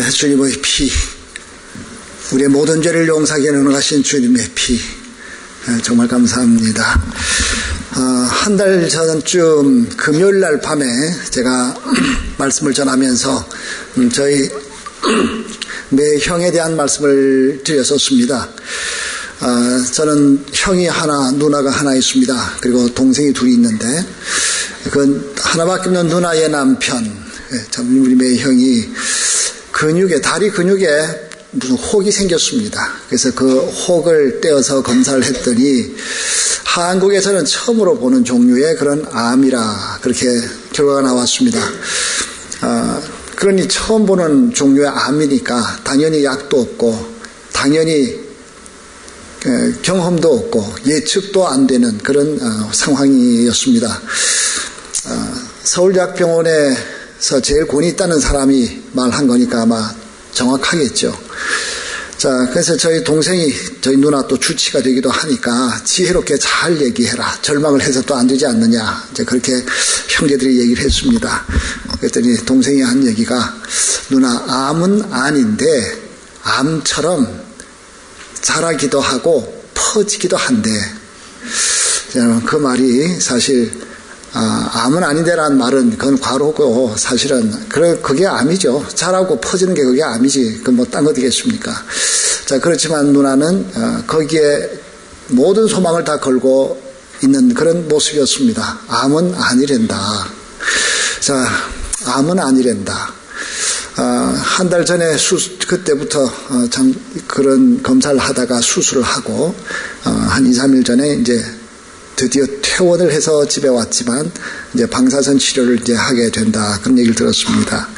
주님의 피, 우리의 모든 죄를 용서하게 능력하신 주님의 피, 정말 감사합니다. 한 달 전쯤 금요일 날 밤에 제가 말씀을 전하면서 저희 내 형에 대한 말씀을 드렸었습니다. 저는 형이 하나, 누나가 하나 있습니다. 그리고 동생이 둘이 있는데 그 하나밖에 없는 누나의 남편, 참 우리 매 형이 다리 근육에 무슨 혹이 생겼습니다. 그래서 그 혹을 떼어서 검사를 했더니 한국에서는 처음으로 보는 종류의 그런 암이라 그렇게 결과가 나왔습니다. 그러니 처음 보는 종류의 암이니까 당연히 약도 없고 당연히 경험도 없고 예측도 안 되는 그런 상황이었습니다. 서울대학병원에서 제일 권위 있다는 사람이 말한 거니까 아마 정확하겠죠. 자, 그래서 저희 동생이 저희 누나 또 주치가 되기도 하니까 지혜롭게 잘 얘기해라. 절망을 해서 또 안 되지 않느냐. 이제 그렇게 형제들이 얘기를 했습니다. 그랬더니 동생이 한 얘기가 누나 암은 아닌데 암처럼 자라기도 하고 퍼지기도 한데 그 말이 사실 암은 아닌데라는 말은 그건 과로고 사실은 그게 암이죠. 자라고 퍼지는 게 그게 암이지. 그 뭐 딴 거 되겠습니까? 자, 그렇지만 누나는 거기에 모든 소망을 다 걸고 있는 그런 모습이었습니다. 암은 아니란다. 자, 암은 아니란다. 한 달 전에 그때부터 참 그런 검사를 하다가 수술을 하고 한 2, 3일 전에 이제 드디어 퇴원을 해서 집에 왔지만 이제 방사선 치료를 이제 하게 된다. 그런 얘기를 들었습니다.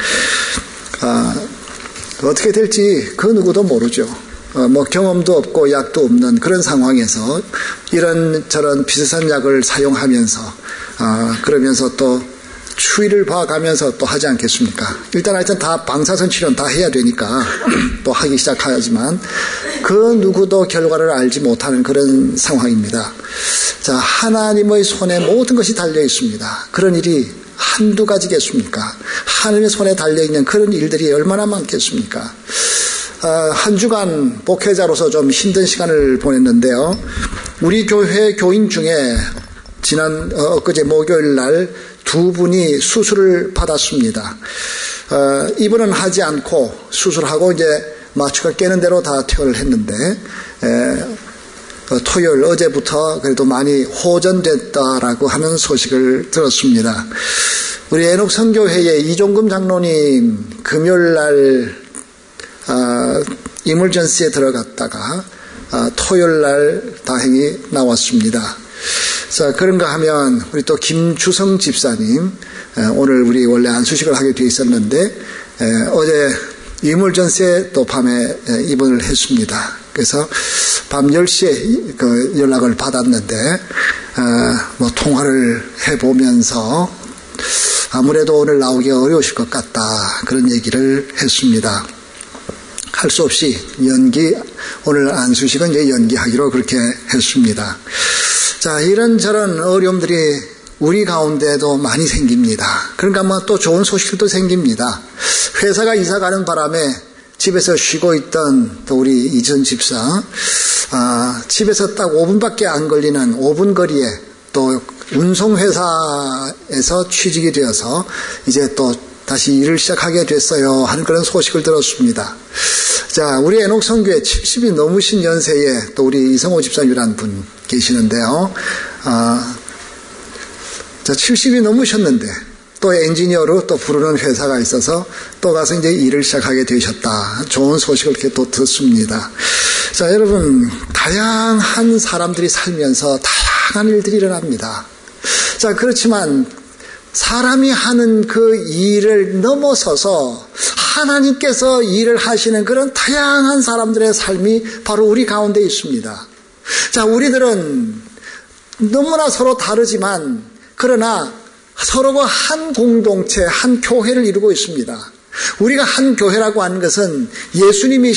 어떻게 될지 그 누구도 모르죠. 뭐 경험도 없고 약도 없는 그런 상황에서 이런저런 비슷한 약을 사용하면서 그러면서 또 추이를 봐가면서 또 하지 않겠습니까? 일단 하여튼 다 방사선 치료는 다 해야 되니까 또 하기 시작하지만 그 누구도 결과를 알지 못하는 그런 상황입니다. 자, 하나님의 손에 모든 것이 달려 있습니다. 그런 일이 한두 가지겠습니까? 하나님의 손에 달려있는 그런 일들이 얼마나 많겠습니까? 한 주간 목회자로서 좀 힘든 시간을 보냈는데요. 우리 교회 교인 중에 지난 엊그제 목요일 날 두 분이 수술을 받았습니다. 이분은 하지 않고 수술하고 이제 마취가 깨는 대로 다 퇴원을 했는데 토요일 어제부터 그래도 많이 호전됐다라고 하는 소식을 들었습니다. 우리 애녹 선교회의 이종금 장로님 금요일 날 이물전시에 들어갔다가 토요일 날 다행히 나왔습니다. 자, 그런가 하면 우리 또 김주성 집사님 오늘 우리 원래 안수식을 하게 되어 있었는데 어제 이물전시에 또 밤에 입원을 했습니다. 그래서 밤 10시에 그 연락을 받았는데 뭐 통화를 해보면서 아무래도 오늘 나오기가 어려우실 것 같다 그런 얘기를 했습니다. 할 수 없이 오늘 안수식은 이제 연기하기로 그렇게 했습니다. 자, 이런저런 어려움들이 우리 가운데도 많이 생깁니다. 그러니까 뭐 또 좋은 소식도 생깁니다. 회사가 이사 가는 바람에 집에서 쉬고 있던 또 우리 이전 집사, 집에서 딱 5분밖에 안 걸리는 5분 거리에 또 운송회사에서 취직이 되어서 이제 또 다시 일을 시작하게 됐어요 하는 그런 소식을 들었습니다. 자, 우리 애녹 선교회 70이 넘으신 연세에 또 우리 이성호 집사님이라는 분 계시는데요. 자, 70이 넘으셨는데 또 엔지니어로 또 부르는 회사가 있어서 또 가서 이제 일을 시작하게 되셨다. 좋은 소식을 이렇게 또 듣습니다. 자, 여러분, 다양한 사람들이 살면서 다양한 일들이 일어납니다. 자, 그렇지만 사람이 하는 그 일을 넘어서서 하나님께서 일을 하시는 그런 다양한 사람들의 삶이 바로 우리 가운데 있습니다. 자, 우리들은 너무나 서로 다르지만 그러나 서로가 한 공동체, 한 교회를 이루고 있습니다. 우리가 한 교회라고 하는 것은 예수님이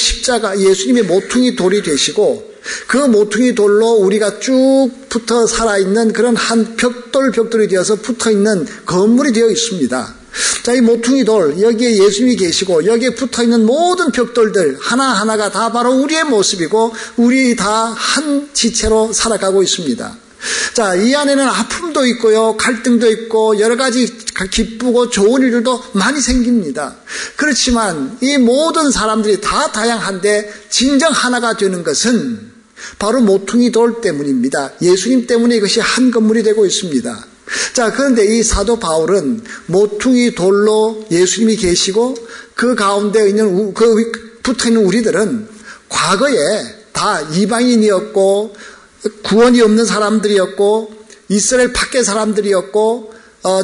예수님이 모퉁이 돌이 되시고 그 모퉁이 돌로 우리가 쭉 붙어 살아있는 그런 한 벽돌이 되어서 붙어있는 건물이 되어 있습니다. 자, 이 모퉁이 돌, 여기에 예수님이 계시고 여기에 붙어있는 모든 벽돌들 하나하나가 다 바로 우리의 모습이고 우리 다 한 지체로 살아가고 있습니다. 자, 이 안에는 아픔도 있고요, 갈등도 있고 여러 가지 기쁘고 좋은 일들도 많이 생깁니다. 그렇지만 이 모든 사람들이 다 다양한데 진정 하나가 되는 것은 바로 모퉁이 돌 때문입니다. 예수님 때문에 이것이 한 건물이 되고 있습니다. 자, 그런데 이 사도 바울은 모퉁이 돌로 예수님이 계시고 그 가운데 있는 붙어있는 우리들은 과거에 다 이방인이었고 구원이 없는 사람들이었고 이스라엘 밖의 사람들이었고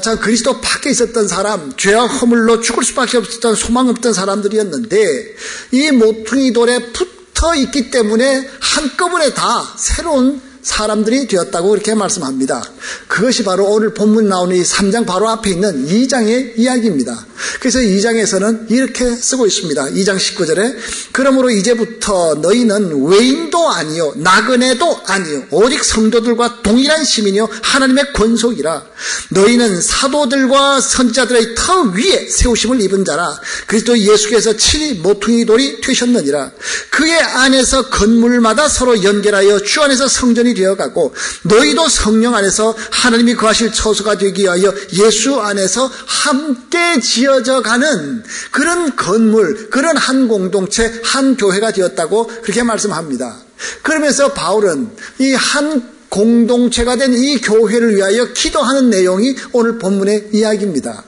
자, 그리스도 밖에 있었던 사람, 죄와 허물로 죽을 수밖에 없었던 소망 없던 사람들이었는데 이 모퉁이 돌에 붙어 있기 때문에 한꺼번에 다 새로운 사람들이 되었다고 그렇게 말씀합니다. 그것이 바로 오늘 본문 나오는 이 3장 바로 앞에 있는 2장의 이야기입니다. 그래서 2장에서는 이렇게 쓰고 있습니다. 2장 19절에 그러므로 이제부터 너희는 외인도 아니요 나그네도 아니요 오직 성도들과 동일한 시민이요 하나님의 권속이라. 너희는 사도들과 선지자들의 터 위에 세우심을 입은 자라. 그리스도 예수께서 친히 모퉁이 돌이 되셨느니라. 그의 안에서 건물마다 서로 연결하여 주 안에서 성전이 되어가고 너희도 성령 안에서 하나님이 거하실 처소가 되기 위하여 예수 안에서 함께 지어져 가는 그런 건물, 그런 한 공동체, 한 교회가 되었다고 그렇게 말씀합니다. 그러면서 바울은 이 한 공동체가 된 이 교회를 위하여 기도하는 내용이 오늘 본문의 이야기입니다.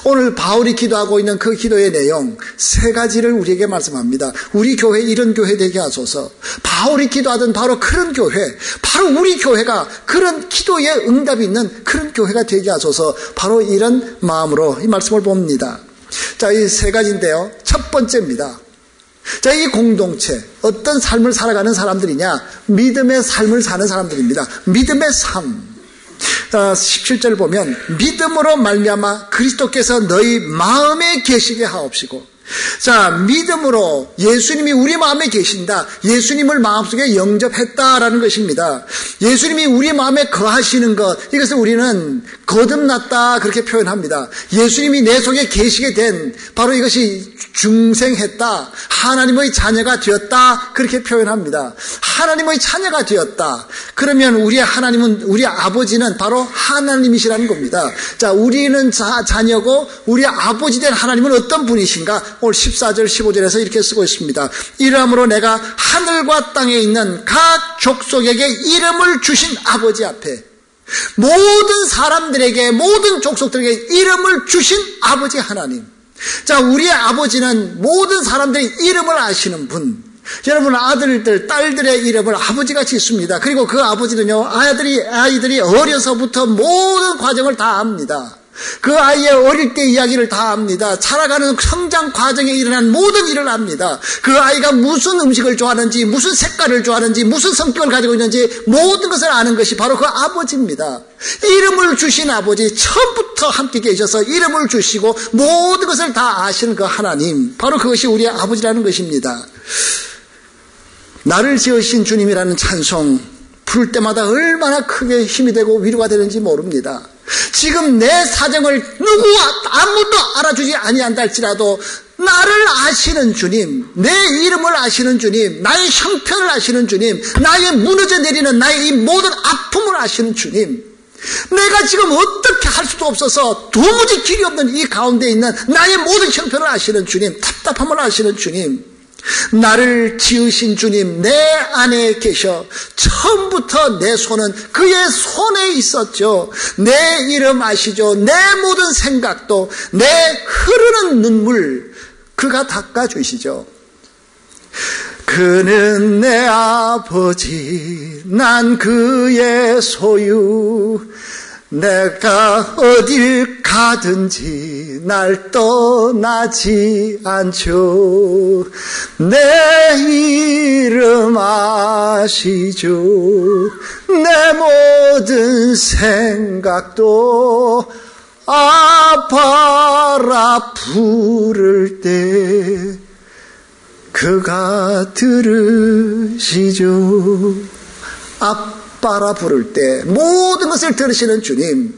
오늘 바울이 기도하고 있는 그 기도의 내용 세 가지를 우리에게 말씀합니다. 우리 교회 이런 교회 되게 하소서. 바울이 기도하던 바로 그런 교회, 바로 우리 교회가 그런 기도에 응답이 있는 그런 교회가 되게 하소서. 바로 이런 마음으로 이 말씀을 봅니다. 자, 이 세 가지인데요. 첫 번째입니다. 자, 이 공동체 어떤 삶을 살아가는 사람들이냐? 믿음의 삶을 사는 사람들입니다. 믿음의 삶. 17절 보면 믿음으로 말미암아 그리스도께서 너희 마음에 계시게 하옵시고. 자, 믿음으로 예수님이 우리 마음에 계신다. 예수님을 마음속에 영접했다라는 것입니다. 예수님이 우리 마음에 거하시는 것, 이것을 우리는 거듭났다 그렇게 표현합니다. 예수님이 내 속에 계시게 된 바로 이것이 중생했다, 하나님의 자녀가 되었다 그렇게 표현합니다. 하나님의 자녀가 되었다. 그러면 우리의 하나님은, 우리 아버지는 바로 하나님이시라는 겁니다. 자, 우리는 자녀고 우리 아버지 된 하나님은 어떤 분이신가? 오늘 14절 15절에서 이렇게 쓰고 있습니다. 이러므로 내가 하늘과 땅에 있는 각 족속에게 이름을 주신 아버지 앞에, 모든 사람들에게, 모든 족속들에게 이름을 주신 아버지 하나님. 자, 우리의 아버지는 모든 사람들의 이름을 아시는 분. 여러분, 아들들, 딸들의 이름을 아버지같이 있습니다. 그리고 그 아버지는요, 아이들이 어려서부터 모든 과정을 다 압니다. 그 아이의 어릴 때 이야기를 다 압니다. 자라가는 성장 과정에 일어난 모든 일을 압니다. 그 아이가 무슨 음식을 좋아하는지, 무슨 색깔을 좋아하는지, 무슨 성격을 가지고 있는지 모든 것을 아는 것이 바로 그 아버지입니다. 이름을 주신 아버지, 처음부터 함께 계셔서 이름을 주시고 모든 것을 다 아시는 그 하나님, 바로 그것이 우리의 아버지라는 것입니다. 나를 지으신 주님이라는 찬송 부를 때마다 얼마나 크게 힘이 되고 위로가 되는지 모릅니다. 지금 내 사정을 누구와 아무도 알아주지 아니한다 할지라도 나를 아시는 주님, 내 이름을 아시는 주님, 나의 형편을 아시는 주님, 나의 무너져 내리는 나의 이 모든 아픔을 아시는 주님, 내가 지금 어떻게 할 수도 없어서 도무지 길이 없는 이 가운데 있는 나의 모든 형편을 아시는 주님, 답답함을 아시는 주님, 나를 지으신 주님 내 안에 계셔 처음부터 내 손은 그의 손에 있었죠. 내 이름 아시죠. 내 모든 생각도, 내 흐르는 눈물 그가 닦아주시죠. 그는 내 아버지, 난 그의 소유. 내가 어딜 가든지 날 떠나지 않죠. 내 이름 아시죠. 내 모든 생각도 아빠라 부를 때 그가 들으시죠. 아빠라 부를 때 모든 것을 들으시는 주님,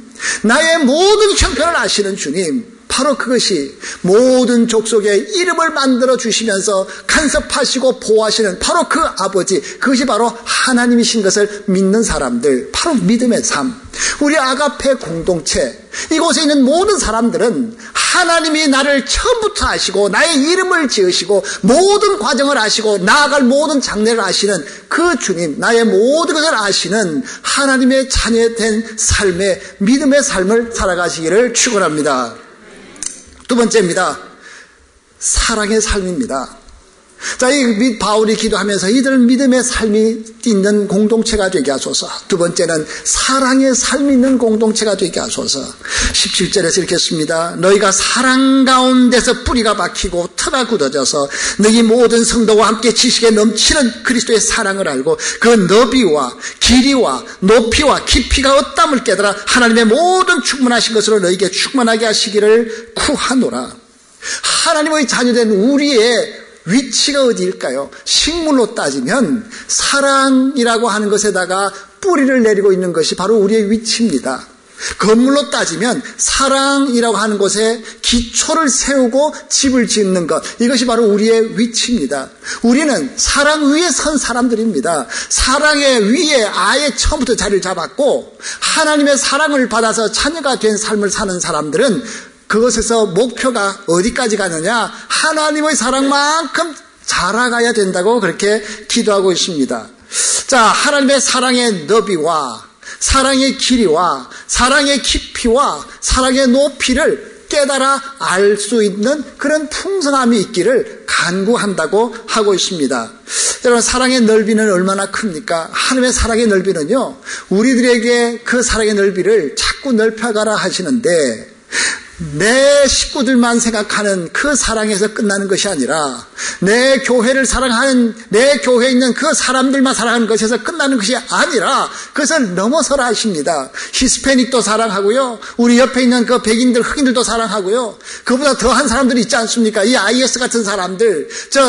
나의 모든 형편을 아시는 주님, 바로 그것이 모든 족속의 이름을 만들어 주시면서 간섭하시고 보호하시는 바로 그 아버지, 그것이 바로 하나님이신 것을 믿는 사람들, 바로 믿음의 삶. 우리 아가페 공동체, 이곳에 있는 모든 사람들은 하나님이 나를 처음부터 아시고 나의 이름을 지으시고 모든 과정을 아시고 나아갈 모든 장래를 아시는 그 주님, 나의 모든 것을 아시는 하나님의 자녀된 삶의 믿음의 삶을 살아가시기를 축원합니다. 두 번째입니다. 사랑의 삶입니다. 자, 이 바울이 기도하면서 이들은 믿음의 삶이 있는 공동체가 되게 하소서. 두 번째는 사랑의 삶이 있는 공동체가 되게 하소서. 17절에서 이렇게 씁니다. 너희가 사랑 가운데서 뿌리가 박히고 터가 굳어져서 너희 모든 성도와 함께 지식에 넘치는 그리스도의 사랑을 알고 그 너비와 길이와 높이와 깊이가 어떠함을 깨달아 하나님의 모든 충만하신 것으로 너희에게 충만하게 하시기를 구하노라. 하나님의 자녀된 우리의 위치가 어디일까요? 식물로 따지면 사랑이라고 하는 것에다가 뿌리를 내리고 있는 것이 바로 우리의 위치입니다. 건물로 따지면 사랑이라고 하는 곳에 기초를 세우고 집을 짓는 것, 이것이 바로 우리의 위치입니다. 우리는 사랑 위에 선 사람들입니다. 사랑의 위에 아예 처음부터 자리를 잡았고 하나님의 사랑을 받아서 자녀가 된 삶을 사는 사람들은 그것에서 목표가 어디까지 가느냐? 하나님의 사랑만큼 자라가야 된다고 그렇게 기도하고 있습니다. 자, 하나님의 사랑의 너비와 사랑의 길이와 사랑의 깊이와 사랑의 높이를 깨달아 알 수 있는 그런 풍성함이 있기를 간구한다고 하고 있습니다. 여러분, 사랑의 넓이는 얼마나 큽니까? 하나님의 사랑의 넓이는요, 우리들에게 그 사랑의 넓이를 자꾸 넓혀가라 하시는데 내 식구들만 생각하는 그 사랑에서 끝나는 것이 아니라 내 교회를 사랑하는, 내 교회에 있는 그 사람들만 사랑하는 것에서 끝나는 것이 아니라 그것을 넘어서라 하십니다. 히스패닉도 사랑하고요, 우리 옆에 있는 그 백인들, 흑인들도 사랑하고요, 그보다 더한 사람들이 있지 않습니까? 이 IS 같은 사람들,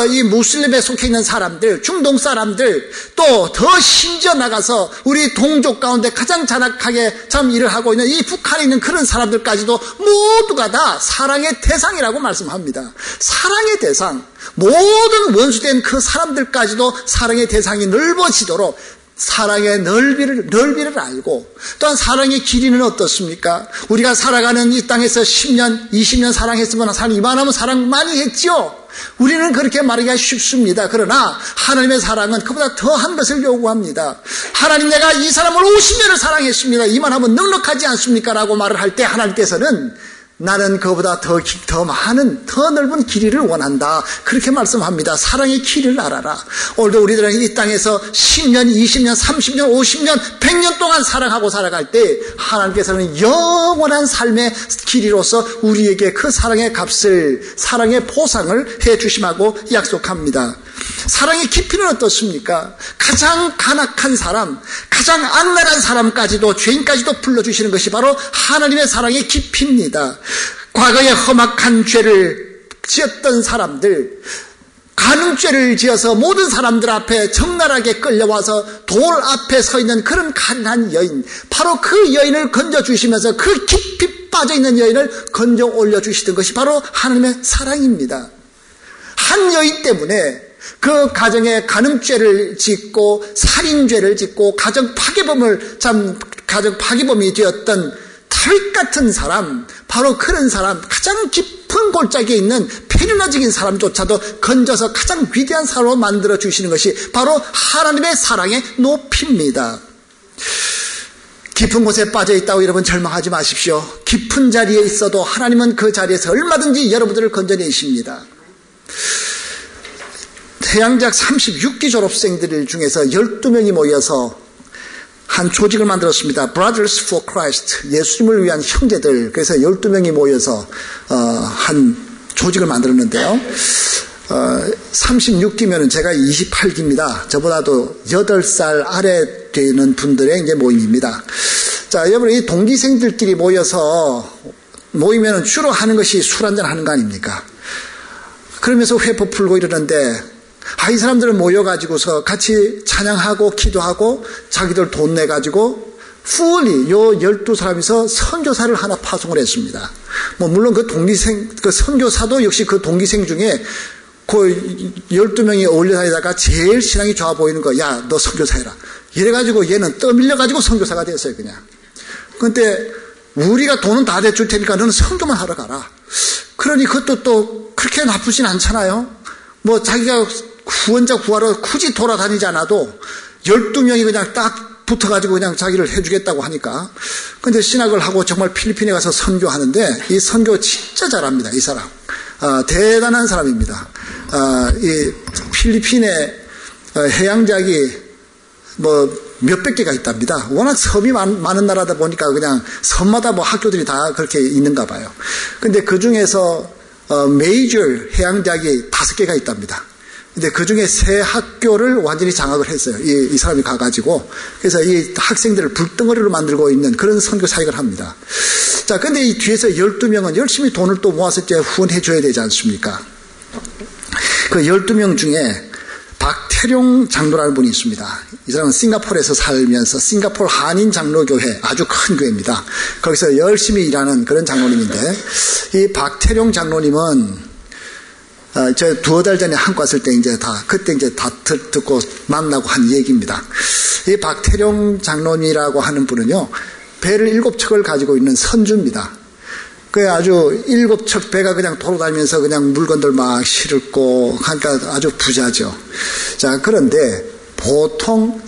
이 무슬림에 속해 있는 사람들, 중동 사람들, 또 더 심지어 나가서 우리 동족 가운데 가장 잔악하게 참 일을 하고 있는 이 북한에 있는 그런 사람들까지도 모두가 다 사랑의 대상이라고 말씀합니다. 사랑의 대상, 모든 원수된 그 사람들까지도 사랑의 대상이 넓어지도록 사랑의 넓이를 알고, 또한 사랑의 길이는 어떻습니까? 우리가 살아가는 이 땅에서 10년, 20년 사랑했으면 이만하면 사랑 많이 했죠? 우리는 그렇게 말하기가 쉽습니다. 그러나 하나님의 사랑은 그보다 더한 것을 요구합니다. 하나님, 내가 이 사람을 50년을 사랑했습니다. 이만하면 넉넉하지 않습니까? 라고 말을 할 때 하나님께서는 나는 그보다 더 많은, 더 넓은 길이를 원한다, 그렇게 말씀합니다. 사랑의 길이를 알아라. 오늘도 우리들은 이 땅에서 10년, 20년, 30년, 50년, 100년 동안 사랑하고 살아갈 때 하나님께서는 영원한 삶의 길이로서 우리에게 그 사랑의 값을, 사랑의 보상을 해주심하고 약속합니다. 사랑의 깊이는 어떻습니까? 가장 간악한 사람, 가장 악랄한 사람까지도, 죄인까지도 불러주시는 것이 바로 하나님의 사랑의 깊이입니다. 과거에 험악한 죄를 지었던 사람들, 간음죄를 지어서 모든 사람들 앞에 적나라하게 끌려와서 돌 앞에 서 있는 그런 가난한 여인, 바로 그 여인을 건져주시면서 그 깊이 빠져있는 여인을 건져 올려주시던 것이 바로 하나님의 사랑입니다. 한 여인 때문에 그 가정에 간음죄를 짓고 살인죄를 짓고 가정 파괴범이 되었던 다윗 같은 사람, 바로 그런 사람, 가장 깊은 골짜기에 있는 페르나직인 사람조차도 건져서 가장 위대한 사람으로 만들어 주시는 것이 바로 하나님의 사랑의 높이입니다. 깊은 곳에 빠져 있다고 여러분 절망하지 마십시오. 깊은 자리에 있어도 하나님은 그 자리에서 얼마든지 여러분들을 건져내십니다. 태양작 36기 졸업생들 중에서 12명이 모여서 한 조직을 만들었습니다. Brothers for Christ, 예수님을 위한 형제들. 그래서 12명이 모여서 한 조직을 만들었는데요. 36기면은 제가 28기입니다. 저보다도 8살 아래 되는 분들의 이제 모임입니다. 자, 여러분, 이 동기생들끼리 모이면은 주로 하는 것이 술 한잔 하는 거 아닙니까? 그러면서 회포 풀고 이러는데, 이 사람들은 모여가지고서 같이 찬양하고 기도하고 자기들 돈 내가지고 fully 요 12사람이서 선교사를 하나 파송을 했습니다. 뭐 물론 그 동기생, 그 선교사도 역시 그 동기생 중에 그 12명이 어울려 다니다가 제일 신앙이 좋아 보이는 거, 야, 너 선교사 해라. 이래가지고 얘는 떠밀려가지고 선교사가 됐어요, 그냥. 근데 우리가 돈은 다 대줄 테니까 너는 선교만 하러 가라. 그러니 그것도 또 그렇게 나쁘진 않잖아요. 뭐 자기가 후원자 구하러 굳이 돌아다니지 않아도 12명이 그냥 딱 붙어가지고 그냥 자기를 해주겠다고 하니까. 근데 신학을 하고 정말 필리핀에 가서 선교하는데 이 선교 진짜 잘합니다, 이 사람. 대단한 사람입니다. 이 필리핀의 해양대학이 뭐 몇백 개가 있답니다. 워낙 섬이 많은 나라다 보니까 그냥 섬마다 뭐 학교들이 다 그렇게 있는가 봐요. 근데 그 중에서 메이저 해양대학이 5개가 있답니다. 근데 그 중에 3학교를 완전히 장악을 했어요. 이 사람이 가가지고. 그래서 이 학생들을 불덩어리로 만들고 있는 그런 선교 사역을 합니다. 자, 근데 이 뒤에서 12명은 열심히 돈을 또 모아서 이제 후원해줘야 되지 않습니까? 그 12명 중에 박태룡 장로라는 분이 있습니다. 이 사람은 싱가포르에서 살면서 싱가포르 한인 장로교회, 아주 큰 교회입니다. 거기서 열심히 일하는 그런 장로님인데, 이 박태룡 장로님은 저 2달 전에 한국 왔을 때 그때 다 듣고 만나고 한 얘기입니다. 이 박태룡 장로님이라고 하는 분은요, 배를 7척을 가지고 있는 선주입니다. 그 아주 7척 배가 그냥 돌아다니면서 그냥 물건들 막 실고, 그러니까 아주 부자죠. 자, 그런데 보통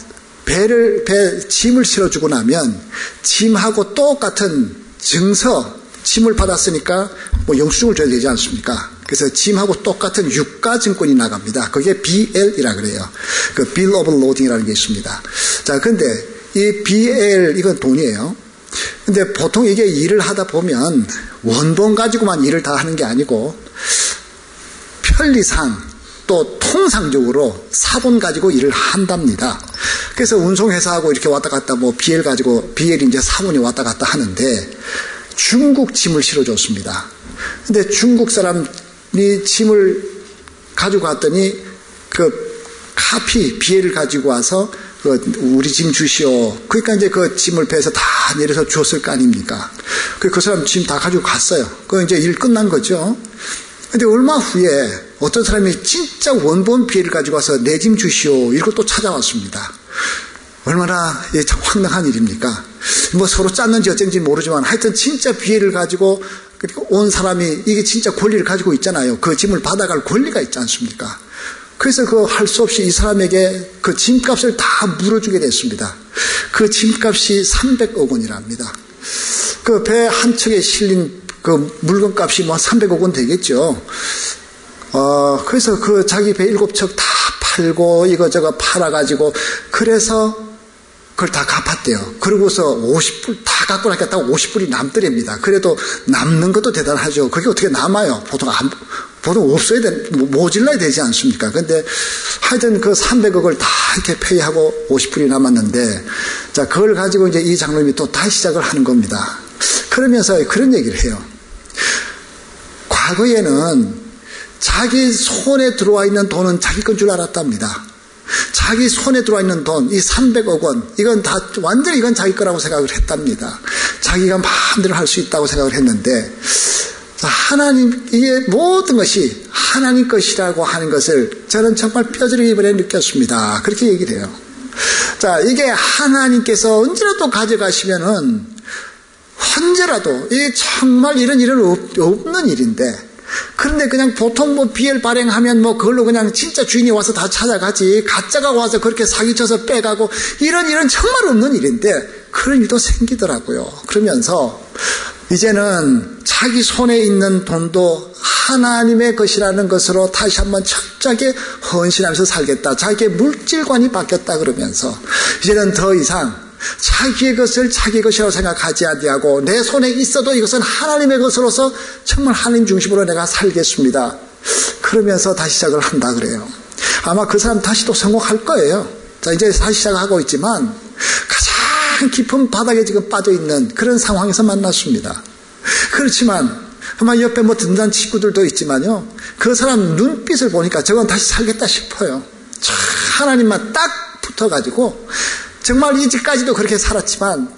짐을 실어주고 나면 짐하고 똑같은 짐을 받았으니까 뭐 영수증을 줘야 되지 않습니까? 그래서 짐하고 똑같은 유가증권이 나갑니다. 그게 BL이라 그래요. 그 Bill of Loading이라는 게 있습니다. 자, 근데 이 BL, 이건 돈이에요. 근데 보통 이게 일을 하다 보면 원본 가지고만 일을 다 하는 게 아니고 편리상 또 통상적으로 사본 가지고 일을 한답니다. 그래서 운송회사하고 이렇게 왔다 갔다 뭐 BL 가지고, BL이 이제 사본이 왔다 갔다 하는데 중국 짐을 실어줬습니다. 근데 중국 사람이 짐을 가지고 갔더니 그 BL을 가지고 와서 우리 짐 주시오. 그러니까 이제 그 짐을 배에서 다 내려서 줬을 거 아닙니까? 그 사람 짐 다 가지고 갔어요. 그 이제 일 끝난 거죠. 근데 얼마 후에 어떤 사람이 진짜 원본 BL을 가지고 와서 내 짐 주시오. 이러고 또 찾아왔습니다. 얼마나 참 황당한 일입니까? 뭐 서로 짰는지 어쩐지 모르지만 하여튼 진짜 BL을 가지고 온 사람이 이게 진짜 권리를 가지고 있잖아요. 그 짐을 받아갈 권리가 있지 않습니까? 그래서 그 할 수 없이 이 사람에게 그 짐값을 다 물어주게 됐습니다. 그 짐값이 300억 원이랍니다. 그 배 한 척에 실린 그 물건값이 뭐 300억 원 되겠죠. 그래서 그 자기 배 7척 다 팔고 이거저거 팔아가지고 그래서 그걸 다 갚았대요. 그러고서 50불 다 갖고 나니까 딱 50불이 남더랍니다. 그래도 남는 것도 대단하죠. 그게 어떻게 남아요? 보통 없어야 모질러야 되지 않습니까? 근데 하여튼 그 300억을 다 이렇게 페이하고 50불이 남았는데, 자, 그걸 가지고 이제 이 장로님이 또 다시 시작을 하는 겁니다. 그러면서 그런 얘기를 해요. 과거에는 자기 손에 들어와 있는 돈은 자기 건 줄 알았답니다. 자기 손에 들어와 있는 돈, 이 300억 원, 이건 다 완전히 이건 자기 거라고 생각을 했답니다. 자기가 마음대로 할 수 있다고 생각을 했는데, 하나님, 이게 모든 것이 하나님 것이라고 하는 것을 저는 정말 뼈저리게 이번에 느꼈습니다. 그렇게 얘기를 해요. 자, 이게 하나님께서 언제라도 가져가시면은, 언제라도, 이게 정말 이런 일은 없는 일인데, 그런데 그냥 보통 뭐 BL 발행하면 뭐 그걸로 그냥 진짜 주인이 와서 다 찾아가지, 가짜가 와서 그렇게 사기쳐서 빼가고, 이런 일은 정말 없는 일인데, 그런 일도 생기더라고요. 그러면서, 이제는 자기 손에 있는 돈도 하나님의 것이라는 것으로 다시 한번 철저하게 헌신하면서 살겠다. 자기의 물질관이 바뀌었다 그러면서 이제는 더 이상 자기의 것을 자기 것이라고 생각하지 아니하고 내 손에 있어도 이것은 하나님의 것으로서 정말 하나님 중심으로 내가 살겠습니다. 그러면서 다시 시작을 한다 그래요. 아마 그 사람 다시 또 성공할 거예요. 자, 이제 다시 시작하고 있지만 가장 깊은 바닥에 지금 빠져있는 그런 상황에서 만났습니다. 그렇지만 아마 옆에 뭐 든든한 친구들도 있지만요, 그 사람 눈빛을 보니까 저건 다시 살겠다 싶어요. 하나님만 딱 붙어가지고 정말 이제까지도 그렇게 살았지만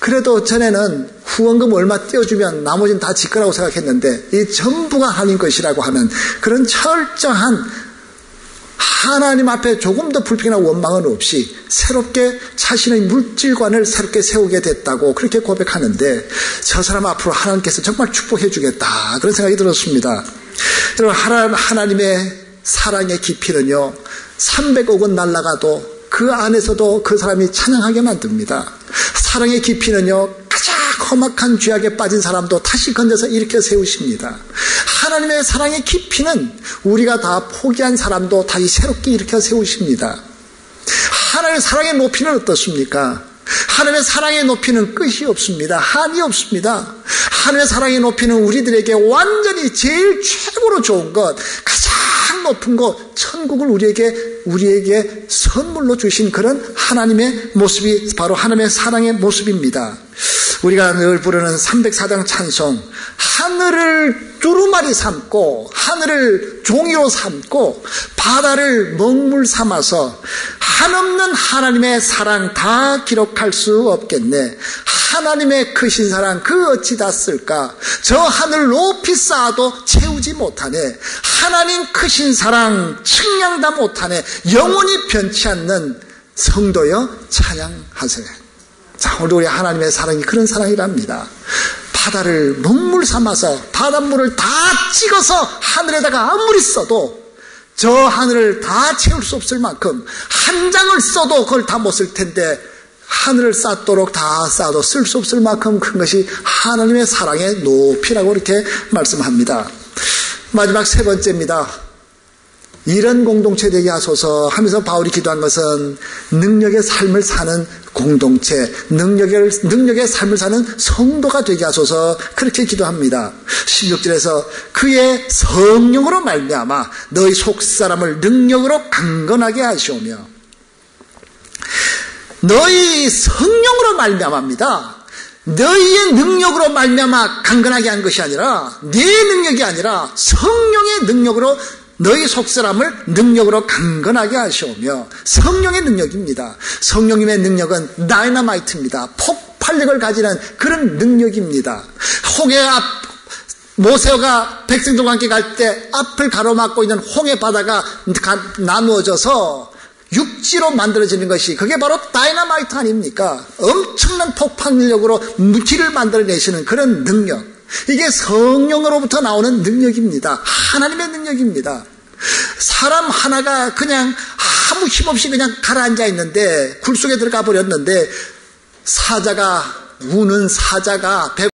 그래도 전에는 후원금 얼마 띄워주면 나머지는 다 지 거라고 생각했는데 이 전부가 하나님 것이라고 하는 그런 철저한 하나님 앞에 조금 더 불평이나 원망은 없이 새롭게 자신의 물질관을 새롭게 세우게 됐다고 그렇게 고백하는데 저 사람 앞으로 하나님께서 정말 축복해 주겠다 그런 생각이 들었습니다. 여러분 하나님의 사랑의 깊이는요 300억은 날아가도 그 안에서도 그 사람이 찬양하게 만듭니다. 사랑의 깊이는요 가장 험악한 죄악에 빠진 사람도 다시 건져서 일으켜 세우십니다. 하나님의 사랑의 깊이는 우리가 다 포기한 사람도 다시 새롭게 일으켜 세우십니다. 하나님의 사랑의 높이는 어떻습니까? 하나님의 사랑의 높이는 끝이 없습니다. 한이 없습니다. 하나님의 사랑의 높이는 우리들에게 완전히 제일 최고로 좋은 것, 가장 높은 것, 천국을 우리에게 선물로 주신 그런 하나님의 모습이 바로 하나님의 사랑의 모습입니다. 우리가 늘 부르는 304장 찬송, 하늘을 두루마리 삼고 하늘을 종이로 삼고 바다를 먹물 삼아서 한없는 하나님의 사랑 다 기록할 수 없겠네. 하나님의 크신 사랑 그 어찌 다 쓸까. 저 하늘 높이 쌓아도 채우지 못하네. 하나님 크신 사랑 측량 다 못하네. 영원히 변치 않는 성도여 찬양하세요. 자, 오늘 우리 하나님의 사랑이 그런 사랑이랍니다. 바다를 먹물 삼아서 바닷물을 다 찍어서 하늘에다가 아무리 써도 저 하늘을 다 채울 수 없을 만큼 한 장을 써도 그걸 다 못 쓸 텐데 하늘을 쌓도록 다 쌓아도 쓸 수 없을 만큼 큰 것이 하나님의 사랑의 높이라고 이렇게 말씀합니다. 마지막 세 번째입니다. 이런 공동체 되게 하소서 하면서 바울이 기도한 것은 능력의 삶을 사는 공동체, 능력의 삶을 사는 성도가 되게 하소서 그렇게 기도합니다. 16절에서 그의 성령으로 말미암아 너희 속사람을 능력으로 강건하게 하시오며 너희 성령으로 말미암아입니다. 너희의 능력으로 말미암아 강건하게 한 것이 아니라 네 능력이 아니라 성령의 능력으로 너희 속사람을 능력으로 강건하게 하시오며 성령의 능력입니다. 성령님의 능력은 다이너마이트입니다. 폭발력을 가지는 그런 능력입니다. 홍해 앞 모세가 백성들과 함께 갈 때 앞을 가로막고 있는 홍해 바다가 나누어져서 육지로 만들어지는 것이 그게 바로 다이너마이트 아닙니까? 엄청난 폭발력으로 길을 만들어내시는 그런 능력. 이게 성령으로부터 나오는 능력입니다. 하나님의 능력입니다. 사람 하나가 그냥 아무 힘없이 그냥 가라앉아 있는데 굴 속에 들어가 버렸는데 우는 사자가